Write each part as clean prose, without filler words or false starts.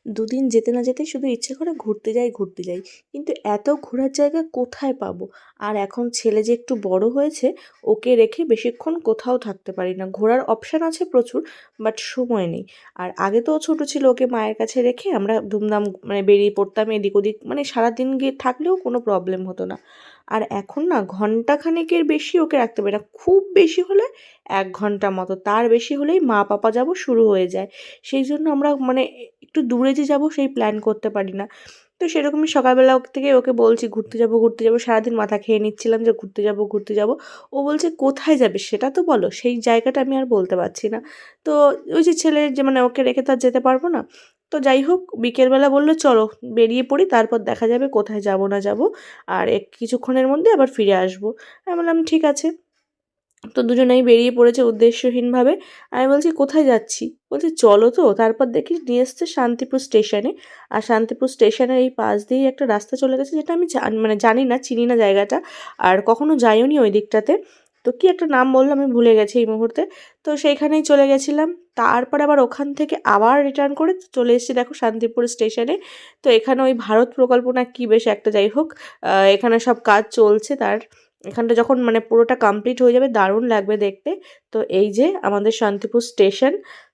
দুদিন যেতে না যেতেই শুধু ইচ্ছে করে ঘুরতে যাই ঘুরতে যাই, কিন্তু এত ঘোরার জায়গা কোথায় পাবো? আর এখন ছেলে যে একটু বড় হয়েছে, ওকে রেখে বেশিক্ষণ কোথাও থাকতে পারি না। ঘোরার অপশান আছে প্রচুর, বাট সময় নেই। আর আগে তো ও ছোটো ছিল, ওকে মায়ের কাছে রেখে আমরা ধুমধাম মানে বেরিয়ে পড়তাম এদিক ওদিক, মানে সারাদিন গিয়ে থাকলেও কোনো প্রবলেম হতো না। আর এখন না ঘন্টাখানেকের বেশি ওকে রাখতে পারি না, খুব বেশি হলে 1 ঘন্টা মতো, তার বেশি হলেই মা পাপা যাব শুরু হয়ে যায়। সেই জন্য আমরা মানে একটু দূরে যে যাব সেই প্ল্যান করতে পারি না। তো সেরকমই সকালবেলা থেকে ওকে বলছি ঘুরতে যাব ঘুরতে যাব, সারাদিন মাথা খেয়ে নিচ্ছিলাম যে ঘুরতে যাব ঘুরতে যাব। ও বলছে কোথায় যাবে সেটা তো বলো, সেই জায়গাটা আমি আর বলতে পারছি না। তো ওই যে ছেলের যে মানে ওকে রেখে তো আর যেতে পারবো না। তো যাই হোক, বিকেলবেলা বললো চলো বেরিয়ে পড়ি, তারপর দেখা যাবে কোথায় যাব না যাব, আর কিছুক্ষণের মধ্যে আবার ফিরে আসবো। আমি বললাম ঠিক আছে। তো দুজনেই বেরিয়ে পড়েছে উদ্দেশ্যহীনভাবে। আমি বলছি কোথায় যাচ্ছি? বলছে চলো তো। তারপর দেখি নিয়ে এসছে শান্তিপুর স্টেশনে। আর শান্তিপুর স্টেশনের এই পাশ দিয়েই একটা রাস্তা চলে গেছে, যেটা আমি মানে জানি না, চিনি না জায়গাটা, আর কখনো যাইও নি ওই দিকটাতে। তো কি একটা নাম বললো আমি ভুলে গেছি এই মুহূর্তে। তো সেইখানেই চলে গেছিলাম। তারপর আবার ওখান থেকে আবার রিটার্ন করে চলে এসেছি দেখো শান্তিপুর স্টেশনে। তো এখানে ওই ভারত প্রকল্প না কি বেশ একটা, যাই হোক, এখানে সব কাজ চলছে তার। এখানটা যখন মানে পুরোটা কমপ্লিট হয়ে যাবে দারুণ লাগবে দেখতে। তো এই যে আমাদের শান্তিপুর স্টেশন।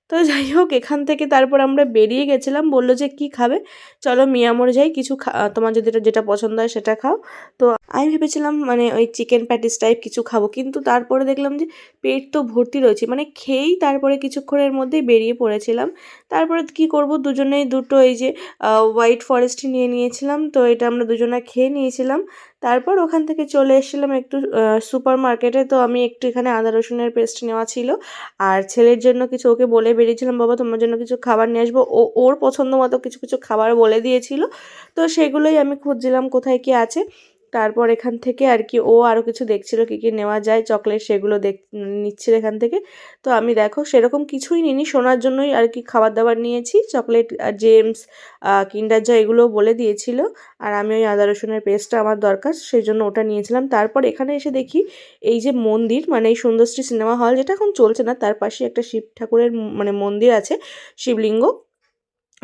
তো যাই হোক, এখান থেকে তারপর আমরা বেরিয়ে গেছিলাম। বললো যে কি খাবে, চলো মিয়ামোড় যাই, কিছু তোমার যদি যেটা পছন্দ হয় সেটা খাও। তো আমি ভেবেছিলাম মানে ওই চিকেন প্যাটিস টাইপ কিছু খাবো, কিন্তু তারপরে দেখলাম যে পেট তো ভর্তি রয়েছে, মানে খেয়েই তারপরে কিছুক্ষণের মধ্যেই বেরিয়ে পড়েছিলাম। তারপরে কি করব, দুজনেই দুটো এই যে হোয়াইট ফরেস্ট নিয়ে নিয়েছিলাম। তো এটা আমরা দুজনে খেয়ে নিয়েছিলাম। তারপর ওখান থেকে চলে এসেছিলাম একটু সুপার মার্কেটে। তো আমি একটু এখানে আদা রসুনের পেস্ট নেওয়া ছিল, আর ছেলের জন্য কিছু ওকে বলে বেরিয়েছিলাম, বাবা তোমার জন্য কিছু খাবার নিয়ে আসবো। ওর পছন্দ মতো কিছু কিছু খাবার বলে দিয়েছিল। তো সেগুলোই আমি খুঁজছিলাম কোথায় কি আছে। তারপর এখান থেকে আর কি ও আরও কিছু দেখছিল কী কী নেওয়া যায়, চকলেট, সেগুলো নিচ্ছিল এখান থেকে। তো আমি দেখো সেরকম কিছুই নিইনি, শোনার জন্যই আর কি খাবার দাবার নিয়েছি, চকলেট, জেমস, কিন্ডার জয় এগুলোও বলে দিয়েছিল। আর আমি ওই আদা রসুনের পেস্টটা আমার দরকার, সেই জন্য ওটা নিয়েছিলাম। তারপর এখানে এসে দেখি এই যে মন্দির, মানে এই সুন্দরশ্রী সিনেমা হল, যেটা এখন চলছে না, তার পাশে একটা শিব ঠাকুরের মানে মন্দির আছে, শিবলিঙ্গ।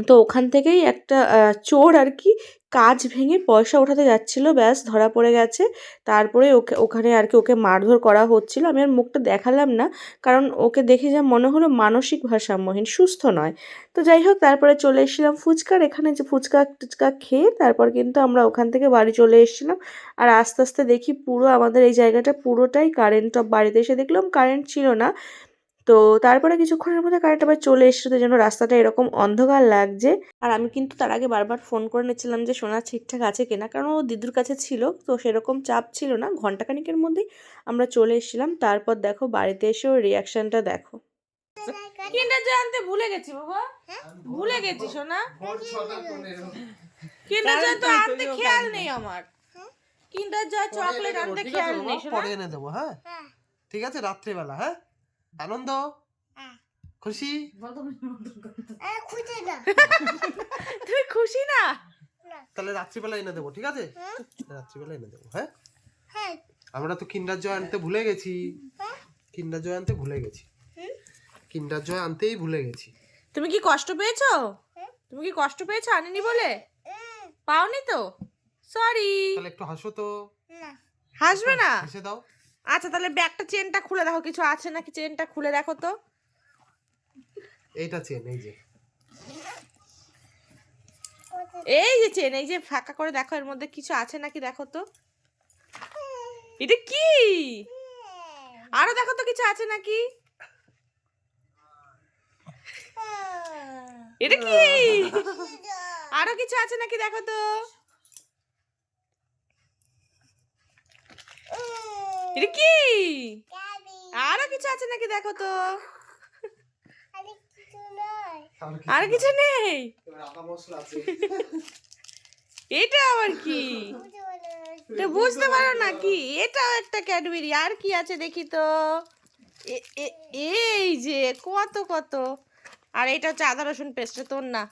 তো ওখান থেকেই একটা চোর আর কি কাঁচ ভেঙে পয়সা ওঠাতে যাচ্ছিল, ব্যাস ধরা পড়ে গেছে। তারপরে ওখানে আর কি ওকে মারধর করা হচ্ছিল। আমি আর মুখটা দেখালাম না, কারণ ওকে দেখে যা মনে হলো মানসিক ভারসাম্যহীন, সুস্থ নয়। তো যাই হোক, তারপরে চলে এসেছিলাম ফুচকার এখানে, যে ফুচকা টুচকা খেয়ে তারপর কিন্তু আমরা ওখান থেকে বাড়ি চলে এসেছিলাম। আর আস্তে আস্তে দেখি পুরো আমাদের এই জায়গাটা পুরোটাই কারেন্ট অফ। বাড়িতে এসে দেখলাম কারেন্ট ছিল না। তো তারপরে কিছুক্ষণের মধ্যে কারেন্ট আবার চলে এসেছে, যেন রাস্তাটা এরকম অন্ধকার লাগছে। আর আমি কিন্তু তার আগে বারবার ফোন করে নিচ্ছিলাম যে সোনা ঠিকঠাক আছে কিনা, কারণ ও দিদুর কাছে ছিল, তো সেরকম চাপ ছিল না। ঘন্টাখানিকের মধ্যেই আমরা চলে এসেছিলাম। তারপর দেখো বাড়িতে এসে ওর রিয়াকশনটা দেখো। কিন্ডার জয় আনতে ভুলে গেছি বাবা, ভুলে গেছি সোনা। কিন্ডার জয় তো আনতে খেয়াল নেই আমার, কিন্ডার জয় চকলেট আনতে খেয়াল নেই সোনা। পরে এনে দেবো, হ্যাঁ ঠিক আছে, রাত্রিবেলা। হ্যাঁ, আনন্দ, খুশি? তুমি খুশি না? তাহলে রাত্রিবেলা এনে দেবো, ঠিক আছে, রাত্রিবেলা এনে দেবো। হ্যাঁ, আমরা তো কিন্ডার জয় আনতে ভুলে গেছি, কিন্ডার জয় আনতে ভুলে গেছি, কিন্ডার জয় আনতেই ভুলে গেছি। তুমি কি কষ্ট পেয়েছো? তুমি কি কষ্ট পেয়েছো আনিনি বলে? পাওনি তো, সরি। তাহলে একটু হাসো তো। হাসবে না? হেসে দাও। আচ্ছা তাহলে ব্যাগটা চেনটা খুলে দেখো, কিছু আছে নাকি, চেনটা খুলে দেখো তো। এইটা চেন, এই যে, এই যে চেন, এই যে ফাঁকা করে দেখো, এর মধ্যে কিছু আছে নাকি দেখো তো। এটা কি? আরো দেখো তো কিছু আছে নাকি। এটা কি? আরো কিছু আছে নাকি দেখো তো। এটা কি? আরো কিছু আছে নাকি দেখো তো। আর কিছু নেই। এটা আবার কি? তো বুঝতে পারো না কি? এটাও একটা ক্যাডবেরি। আর কি আছে দেখি তো। এই যে কত কত। আর এটা হচ্ছে আদা রসুন পেস্ট, তোর না।